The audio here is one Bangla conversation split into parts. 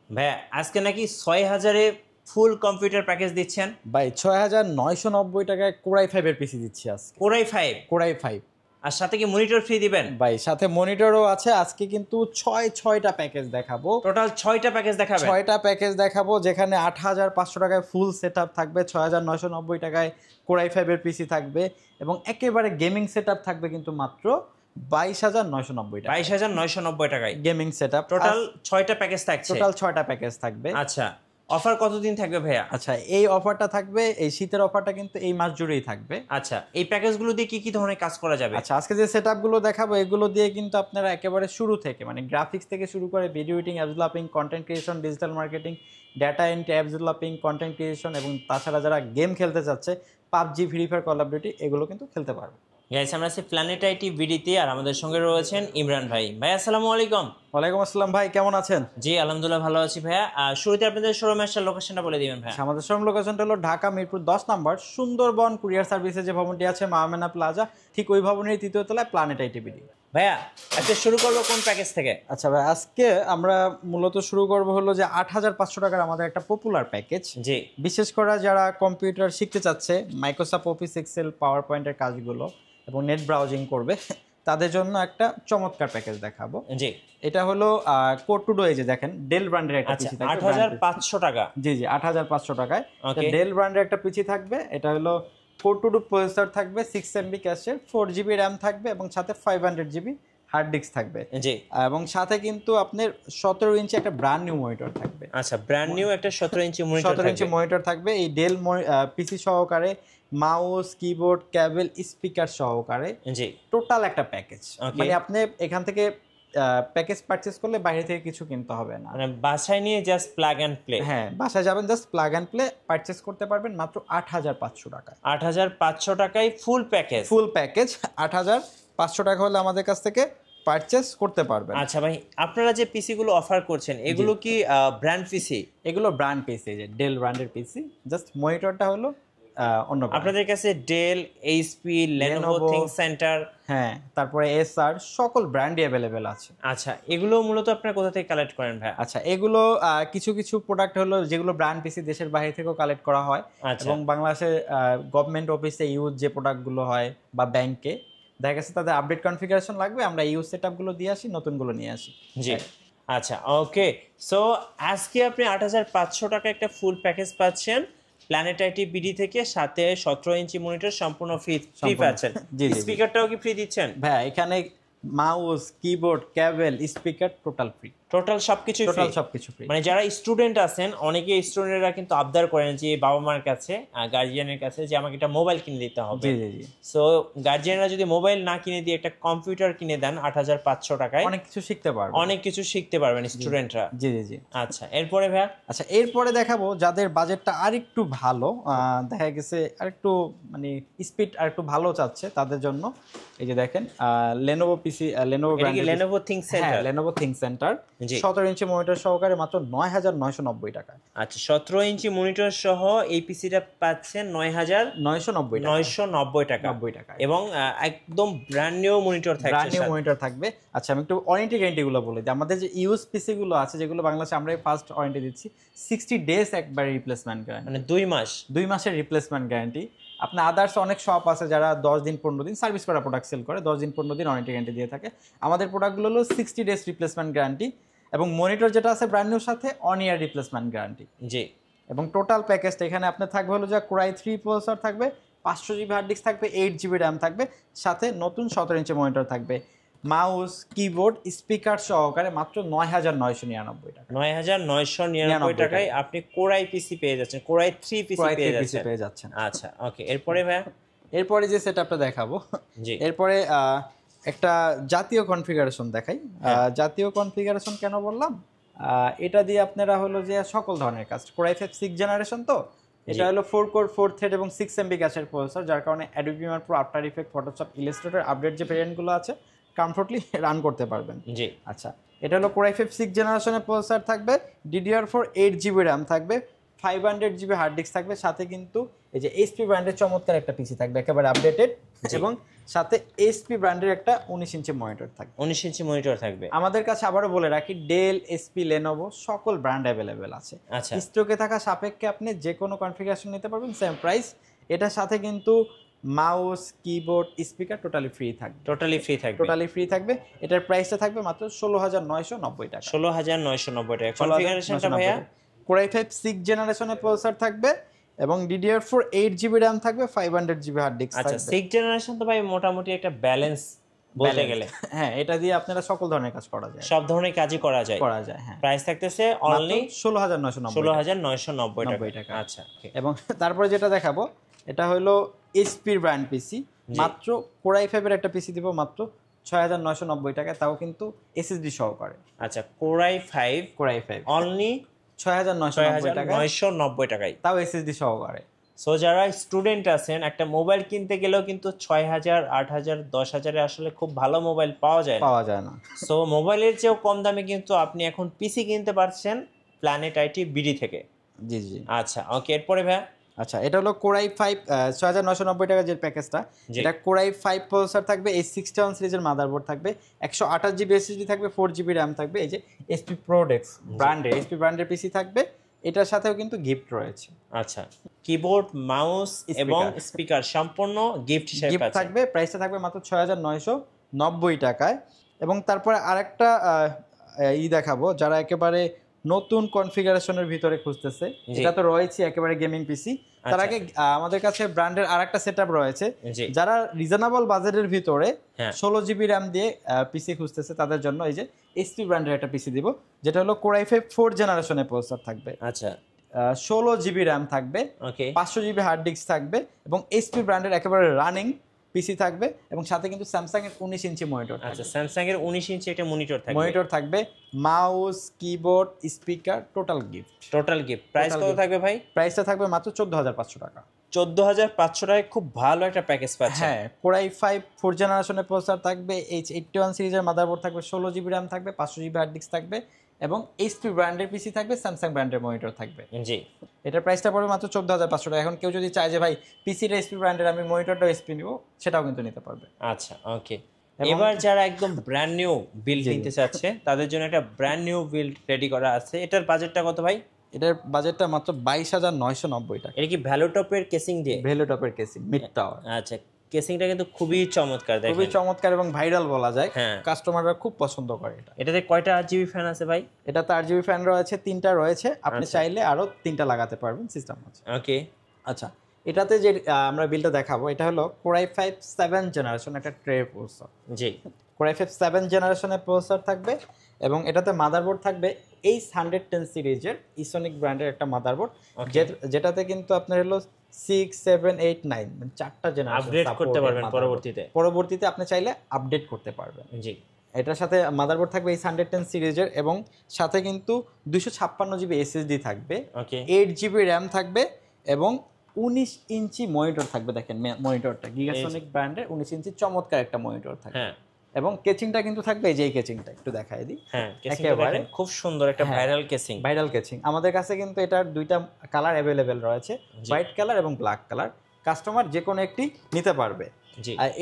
ভাই আজকে নাকি ৬,০০০-এ ফুল কম্পিউটার প্যাকেজ দিচ্ছেন ভাই ৬,৯৯০ টাকায় কোরাই 5 এর পিসি দিচ্ছি আজকে। কোরাই 5 কোরাই 5 আর সাথে কি মনিটর ফ্রি দিবেন? ভাই সাথে মনিটরও আছে। আজকে কিন্তু ৬টা প্যাকেজ দেখাবো। টোটাল ৬টা প্যাকেজ দেখাবেন? ৬টা প্যাকেজ দেখাবো, যেখানে ৮,৫০০ টাকায় ফুল সেটআপ থাকবে, ৬,৯৯০ টাকায় কোরাই 5 এর পিসি থাকবে এবং একেবারে গেমিং সেটআপ থাকবে কিন্তু মাত্র ২২,৯৯০ টাকা। ২২,৯৯০ টাকায় গেমিং সেটআপ। টোটাল ৬টা প্যাকেজ থাকছে। টোটাল ৬টা প্যাকেজ থাকবে। আচ্ছা, অফার কতদিন থাকবে ভাইয়া? আচ্ছা, এই অফারটা থাকবে, এই শীতের অফারটা কিন্তু এই মাস জুড়েই থাকবে। আচ্ছা, এই প্যাকেজগুলো দিয়ে কি কি ধরনের কাজ করা যাবে? আচ্ছা, আজকে যে সেটআপগুলো দেখাবো এগুলো দিয়ে কিন্তু আপনারা একেবারে শুরু থেকে, মানে গ্রাফিক্স থেকে শুরু করে video editing, apps developing, content creation, digital marketing, data entry, apps developing, content creation এবং তাছাড়া যারা গেম খেলতে চাচ্ছে PUBG, free fire, call of duty, এগুলো কিন্তু খেলতে পারবে। গাইস, আমরা আছি প্ল্যানেট আইটি ভিডিতে আর আমাদের সঙ্গে রয়েছেন ইমরান ভাই। ভাই আসসালামু আলাইকুম। ওয়ালাইকুম আসসালাম ভাই, কেমন আছেন? জি আলহামদুলিল্লাহ ভালো আছি ভাইয়া। শুরুতে আপনাদের শোরুমের লোকেশনটা বলে দিবেন ভাইয়া। আমাদের শোরুম লোকেশনটা হলো ঢাকা মিরপুর 10 নম্বর সুন্দরবন কুরিয়ার সার্ভিসে যে ভবনটি আছে মাহমেনা প্লাজা, ঠিক ওই ভবনের 3য় তলায় প্ল্যানেট আইটি ভিডি। ভাইয়া আজকে শুরু করবো কোন প্যাকেজ থেকে? আচ্ছা ভাই, আজকে আমরা মূলত শুরু করবো হলো যে ৮,৫০০ টাকার আমাদের একটা পপুলার প্যাকেজ। জি, বিশেষ করে যারা কম্পিউটার শিখতে চাচ্ছে, মাইক্রোসফট অফিস এক্সেল, পাওয়ার পয়েন্টের কাজগুলো এবং নেট ব্রাউজিং করবে, তাদের জন্য একটা চমৎকার প্যাকেজ দেখাবো। জি, এটা হলো কোড টু ডো, এই যে দেখেন ডেল ব্র্যান্ডের একটা পিসি থাকবে। ৮,৫০০ টাকা। জি জি, ৮,৫০০ টাকায় ডেল ব্র্যান্ডের একটা পিসি থাকবে। এটা হলো কোড টু ডো প্রসেসর থাকবে, 6 MB ক্যাশের, 4 GB র্যাম থাকবে এবং সাথে 500 GB হার্ড ডিস্ক থাকবে। জি, এবং সাথে কিন্তু আপনার 17 ইঞ্চি একটা ব্র্যান্ড নিউ মনিটর থাকবে। আচ্ছা, ব্র্যান্ড নিউ একটা 17 ইঞ্চি মনিটর 17 ইঞ্চি মনিটর থাকবে। এই ডেল পিসি সহকারে মাউস, কিবোর্ড, কেবল, স্পিকার সহকারে জি টোটাল একটা প্যাকেজ। মানে আপনি এখান থেকে প্যাকেজ পারচেজ করলে বাইরে থেকে কিছু কিনতে হবে না, মানে বাসায় নিয়ে জাস্ট প্লাগ এন্ড প্লে। হ্যাঁ, বাসায় যাবেন, just plug and play purchase করতে পারবেন মাত্র ৮,৫০০ টাকায়। ৮,৫০০ টাকায় ফুল প্যাকেজ। ফুল প্যাকেজ ৮,৫০০ টাকা হলে আমাদের কাছ থেকে পারচেজ করতে পারবেন। আচ্ছা ভাই, আপনারা যে পিসি গুলো অফার করছেন এগুলো কি ব্র্যান্ড পিসি? এগুলো ব্র্যান্ড পিসি, যে ডেল ব্র্যান্ডের পিসি, জাস্ট মনিটরটা হলো অন্য। আপনাদের কাছে Dell, HP, Lenovo, think centre, হ্যাঁ, তারপরে এসআর, সকল ব্র্যান্ডই অ্যাভেলেবেল আছে। আচ্ছা, এগুলো মূলত আপনারা কোথা থেকে কালেক্ট করেন ভাই? আচ্ছা, এগুলো কিছু কিছু প্রোডাক্ট হলো যেগুলো ব্র্যান্ড পিসি দেশের বাইরে থেকেও কালেক্ট করা হয় এবং বাংলাদেশের গভর্নমেন্ট অফিসে ইউজ যে প্রোডাক্টগুলো হয় বা ব্যাংকে দেখা গেছে তাদের আপডেট কনফিগারেশন লাগবে, আমরা ইউজ সেটআপগুলো দিয়ে আসি, নতুনগুলো নিয়ে আসি। জি, আচ্ছা, ওকে। সো আজকে আপনি ৮,৫০০ টাকা একটা ফুল প্যাকেজ পাচ্ছেন প্ল্যানেট আইটি বিডি থেকে, সাথে 17 ইঞ্চি মনিটর সম্পূর্ণ ফ্রি পাচ্ছেন। স্পিকারটাও কি ফ্রি দিচ্ছেন? ভাই এখানে মাউস, কিবোর্ড, কেবল, স্পিকার টোটাল ফ্রি। টোটাল সবকিছু ফ্রি। মানে যারা স্টুডেন্ট আছেন, অনেকে স্টুডেন্টরা কিন্তু আবদার করেন যে বাবা মার কাছে, গার্জিয়ানের কাছে, যে আমাকে একটা মোবাইল কিনে দিতে হবে। সো গার্জিয়ানরা যদি মোবাইল না কিনে দিয়ে একটা কম্পিউটার কিনে দেন ৮,৫০০ টাকায়, অনেক কিছু শিখতে পারবেন স্টুডেন্টরা। জি জি জি। আচ্ছা, এরপরে ভাই? আচ্ছা, এরপরে দেখাবো যাদের বাজেটটা আরেকটু ভালো, দেখা গেছে আরেকটু মানে স্পিড আরেকটু ভালো চাচ্ছে, তাদের জন্য এই যে দেখেন লেনোভো পিসি, লেনোভো ব্র্যান্ডের, Lenovo think centre. Lenovo think centre 17 inch monitor সহকারে মাত্র ৯,৯৯০ টাকা। আচ্ছা, 17 ইঞ্চি মনিটর সহ এই পিসিটা পাচ্ছেন ৯,৯৯০ টাকা এবং একদম ব্র্যান্ড নিউ মনিটর থাকবে। আচ্ছা, আমি একটু ওয়ারেন্টি গ্যারান্টি গুলো বলে দিই। আমাদের যে ইউজ পিসি গুলো আছে, যেগুলো বাংলাদেশে আমরা ফার্স্ট ওয়ারেন্টি দিচ্ছি 60 ডেজ একবার রিপ্লেসমেন্ট গ্যারান্টি, মানে 2 মাসের রিপ্লেসমেন্ট গ্যারান্টি। আপনার আদার্স অনেক শপ আছে যারা 10 দিন 15 দিন সার্ভিস করা প্রোডাক্ট সেল করে, 10 দিন 15 দিন ওয়ারেন্টি গ্যারান্টি দিয়ে থাকে। আমাদের প্রোডাক্টগুলো হলো 60 ডেজ রিপ্লেসমেন্ট গ্যারান্টি এবং মনিটর যেটা আছে ব্র্যান্ড নিউর সাথে 1 ইয়ার রিপ্লেসমেন্ট গ্যারান্টি। জি, এবং টোটাল প্যাকেজটা এখানে আপনার থাকবে হলো যে কোরাই 3 প্রসেসর থাকবে, 500 GB হার্ড ডিস্ক থাকবে, 8 GB র্যাম থাকবে, সাথে নতুন 17 ইঞ্চি মনিটর থাকবে, মাউস, কিবোর্ড, স্পিকার সহকারে মাত্র ৯,৯৯৯ টাকা। ৯,৯৯৯ টাকায় আপনি কোরাই পিসি পেয়ে যাচ্ছেন, কোরাই 3 পিসি পেয়ে যাচ্ছেন। আচ্ছা, ওকে। এরপরে ভাই? এরপরে যে সেটআপটা দেখাবো, এরপরে একটা জাতীয় কনফিগারেশন দেখাই। জাতীয় কনফিগারেশন কেন বললাম, এটা দিয়ে আপনারা হলো যে সকল ধরনের কাজ, কোরাই 5 6 জেনারেশন, তো এটা হলো 4 কোর 4 থ্রেড এবং 6 MB ক্যাশের প্রসেসর, যার কারণে Adobe Premiere Pro, after effect, Photoshop, Illustrator update যে ভেরিয়েন্টগুলো আছে কমফোর্টলি রান করতে পারবেন। জি, আচ্ছা, এটা হলো কোরাই 5 6 জেনারেশনের প্রসেসর থাকবে, DDR4 8 GB র্যাম থাকবে, 500 GB হার্ড ডিস্ক থাকবে, সাথে কিন্তু এই যে এইচপি ব্র্যান্ডের চমৎকার একটা পিসি থাকবে একেবারে আপডেটেড, এবং সাথে এইচপি ব্র্যান্ডের একটা 19 ইঞ্চি মনিটর থাকবে। 19 ইঞ্চি মনিটর থাকবে। আমাদের কাছে আবারও বলে রাখি ডেল, এসপি, লেনোভো সকল ব্র্যান্ড অ্যাভেলেবেল আছে। আচ্ছা, স্টকে থাকা সাপেক্ষে আপনি যে কোনো কনফিগারেশন নিতে পারবেন, সেম প্রাইস। এটার সাথে কিন্তু mouse, keyboard, speaker totally free থাকবে। টোটালি ফ্রি থাকবে। এটার প্রাইসটা থাকবে মাত্র 16,990 টাকা। 16,990 টাকা। কনফিগারেশনটা ভাইয়া Core i5 6 জেনারেশনের প্রসেসর থাকবে এবং DDR4 8GB RAM থাকবে, 500GB হার্ড ডিস্ক থাকবে। আচ্ছা, 6 জেনারেশন তো ভাই মোটামুটি একটা ব্যালেন্স বলতে গেলে। হ্যাঁ, এটা দিয়ে আপনারা সকল ধরনের কাজ করা যায়, সব ধরনের কাজই করা যায়। হ্যাঁ। প্রাইস থাকতেছে অনলি 16,990 টাকা। আচ্ছা, এবং তারপরে যেটা দেখাবো এটা হলো এইচপি ব্র্যান্ড পিসি। মাত্র Core i5 এর একটা পিসি দিব মাত্র 6,990 টাকা, তাও কিন্তু এসএসডি সহকারে। আচ্ছা, Core i5 অনলি 6,990 টাকায়, তাও এসএসডি সহকারে। সো যারা স্টুডেন্ট আছেন, একটা মোবাইল কিনতে গেলেও কিন্তু 6,000, 8,000, 10,000 আসলে খুব ভালো মোবাইল পাওয়া যায় না। সো মোবাইলের চেয়েও কম দামে কিন্তু আপনি এখন পিসি কিনতে পারছেন প্ল্যানেট আইটি বিডি থেকে। জি। আচ্ছা, ওকে, এরপরে ভাই আচ্ছা, এটা হলো Core i5 6,990 টাকা যে প্যাকেজটা, এটা Core i5 প্রসেসর থাকবে, এই 61 সিরিজের মাদারবোর্ড থাকবে, 128GB এসএসডি থাকবে, 4GB RAM থাকবে। এই যে এসপি প্রোডেক্স ব্র্যান্ডের পিসি থাকবে। এটার সাথেও কিন্তু গিফট রয়েছে। আচ্ছা, কিবোর্ড, মাউস এবং স্পিকার সম্পূর্ণ গিফট হিসেবে থাকবে। প্রাইসটা থাকবে মাত্র 6,990 টাকায়। এবং তারপরে আরেকটা দেখাবো, যারা একেবারে নতুন কনফিগারেশনের ভিতরে খুঁজতেছে, এটা তো রয়েছে একেবারে গেমিং পিসি। তার আগে আমাদের কাছে ব্র্যান্ডের আরেকটা সেটআপ রয়েছে, যারা রিজনেবল বাজেটের ভিতরে 16GB RAM দিয়ে পিসি খুঁজতেছে তাদের জন্য এই যে এইচপি ব্র্যান্ডের একটা পিসি দিব, যেটা হলো Core i5 4 জেনারেশনের প্রসেসর থাকবে। আচ্ছা, 16GB RAM থাকবে, 500GB হার্ড ডিস্ক থাকবে, এবং এইচপি ব্র্যান্ডের একেবারে রানিং পিসি থাকবে, এবং সাথে কিন্তু স্যামসাং এর 19 ইঞ্চি মনিটর। আচ্ছা, স্যামসাং এর 19 ইঞ্চি একটা মনিটর থাকবে, mouse, keyboard, speaker total gift. Price কত থাকবে ভাই? প্রাইসটা থাকবে মাত্র 14,500 টাকা। 14,500 টাকায় খুব ভালো একটা প্যাকেজ পাচ্ছেন। হ্যাঁ, Core i5 4 জেনারেশনের প্রসেসর থাকবে, H81 সিরিজের মাদারবোর্ড থাকবে, 16GB RAM থাকবে, 500GB হার্ড ডিস্ক থাকবে, এবং এইচপি ব্র্যান্ডের পিসি থাকবে, স্যামসাং ব্র্যান্ডের মনিটর থাকবে। জি, এটার প্রাইসটা পড়বে মাত্র 14,500 টাকা। এখন কেউ যদি চায় যে ভাই পিসিটা এইচপি ব্র্যান্ডের, আমি মনিটরটাও এইচপি নিব, সেটাও কিন্তু নিতে পারবে। আচ্ছা, ওকে। এবার যারা একদম ব্র্যান্ড নিউ বিল্ড নিতে চাচ্ছে তাদের জন্য একটা ব্র্যান্ড নিউ বিল্ড রেডি করা আছে। এটার বাজেটটা কত ভাই? এটার বাজেটটা মাত্র 22,990 টাকা। এটা কি ভ্যালুটপের কেসিং দিয়ে? ভ্যালুটপের কেসিং, মিড টাওয়ার। আচ্ছা, কেসিংটা কিন্তু খুবই চমৎকার, দেখেন খুবই চমৎকার এবং ভাইরাল বলা যায়। কাস্টমাররা খুব পছন্দ করে এটা। এটাতে কয়টা জিবি ফ্যান আছে ভাই? এটাতে 8GB ফ্যান রয়েছে, 3টা রয়েছে, আপনি চাইলে আরো 3টা লাগাতে পারবেন, সিস্টেম আছে। ওকে, আচ্ছা, এটাতে যে আমরা বিলটা দেখাবো এটা হলো Core i5 7 জেনারেশন একটা ট্রে প্রসেসর। জি, Core i5 7 জেনারেশনের প্রসেসর থাকবে, এবং এটাতে মাদারবোর্ড থাকবে H110 সিরিজের ইসোনিক ব্র্যান্ডের একটা মাদারবোর্ড, যেটাতে কিন্তু আপনার হলো 6, 7, 8, 9 মানে 4টা জেনারেশন আপডেট করতে পারবেন পরবর্তীতে আপনি চাইলে আপডেট করতে পারবেন। জি, এটার সাথে মাদারবোর্ড থাকবে H110 সিরিজের, এবং সাথে কিন্তু 256GB এসএসডি থাকবে, 8GB RAM থাকবে, এবং 19 ইঞ্চি মনিটর থাকবে। দেখেন মনিটরটা গিগাসনিক ব্র্যান্ডের 19 ইঞ্চি চমৎকার একটা মনিটর থাকবে। এবং কেচিংটা কিন্তু থাকবে এই যে কেচিংটা একটু দেখাই দিই। একেবারে খুব সুন্দর একটা ভাইরাল কেচিং। আমাদের কাছে কিন্তু এটার দুইটা কালার অ্যাভেলেবেল রয়েছে, হোয়াইট কালার এবং ব্ল্যাক কালার। কাস্টমার যে কোনো একটি নিতে পারবে।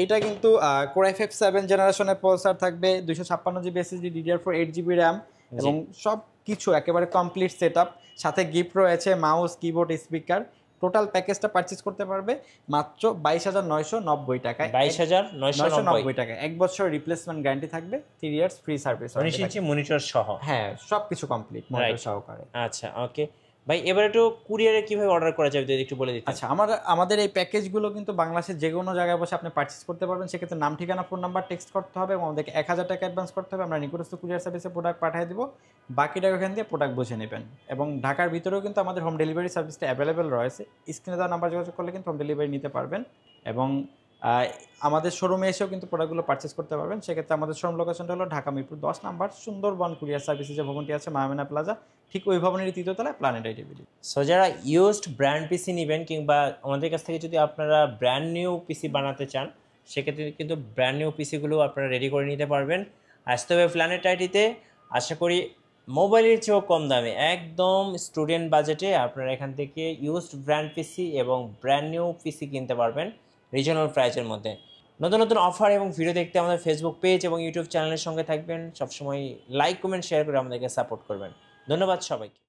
এটা কিন্তু Core i5 7 জেনারেশনের প্রসেসর থাকবে, 256GB SSD, DDR4 8GB RAM, এবং সব কিছু একেবারে কমপ্লিট সেটআপ। সাথে গিফট রয়েছে মাউস, কিবোর্ড, স্পিকার। টোটাল প্যাকেজটা পারচেজ করতে পারবে মাত্র 22,990 টাকায়। 22,990 টাকা। 1 বছর রিপ্লেসমেন্ট গ্যারান্টি থাকবে, 3 years free service, 19 inch monitor সহ। হ্যাঁ, সবকিছু কমপ্লিট মনিটর সহকারে। আচ্ছা, ওকে ভাই, এবার একটু কুরিয়ারে কিভাবে অর্ডার করা যাবে যদি একটু বলে দিতেন। আচ্ছা, আমাদের এই প্যাকেজগুলো কিন্তু বাংলাদেশের যে কোনো জায়গায় বসে আপনি পারচেজ করতে পারবেন। সেক্ষেত্রে নাম, ঠিকানা, ফোন নাম্বার টেক্সট করতে হবে, এবং আমাদেরকে 1,000 টাকা অ্যাডভান্স করতে হবে। আমরা নিকটস্থ কুরিয়ার সার্ভিসে প্রোডাক্ট পাঠিয়ে দিব, বাকি টাকা ওখান দিয়ে প্রোডাক্ট বুঝে নেবেন। এবং ঢাকার ভিতরেও কিন্তু আমাদের হোম ডেলিভারি সার্ভিসটা অ্যাভেলেবেল রয়েছে। স্ক্রিনে দেওয়া নাম্বার যোগাযোগ করলে কিন্তু হোম ডেলিভারি নিতে পারবেন, এবং আমাদের শোরুমে এসেও কিন্তু প্রোডাক্টগুলো পারচেজ করতে পারবেন। সেক্ষেত্রে আমাদের শোরুম লোকেশনটা হলো ঢাকা মিরপুর 10 নাম্বার সুন্দরবন কুরিয়ার সার্ভিসের যে ভবনটি আছে মায়ামেনা প্লাজা, ঠিক ওই ভবনের 3য় তলায় প্ল্যানেট আইটি বিডি। সো যারা ইউজড ব্র্যান্ড পিসি নেবেন, কিংবা আমাদের কাছ থেকে যদি আপনারা ব্র্যান্ড নিউ পিসি বানাতে চান, সেক্ষেত্রে কিন্তু ব্র্যান্ড নিউ পিসিগুলো আপনারা রেডি করে নিতে পারবেন। আসতে হবে প্ল্যানেট আইটিতে। আশা করি মোবাইলের চেয়েও কম দামে একদম স্টুডেন্ট বাজেটে আপনারা এখান থেকে ইউজড ব্র্যান্ড পিসি এবং ব্র্যান্ড নিউ পিসি কিনতে পারবেন রিজনাল প্রাইসের মধ্যে। নতুন নতুন অফার এবং ভিডিও দেখতে আমাদের ফেসবুক পেজ এবং ইউটিউব চ্যানেলের সঙ্গে থাকবেন। সবসময় লাইক কমেন্ট শেয়ার করে আমাদেরকে সাপোর্ট করবেন। ধন্যবাদ সবাইকে।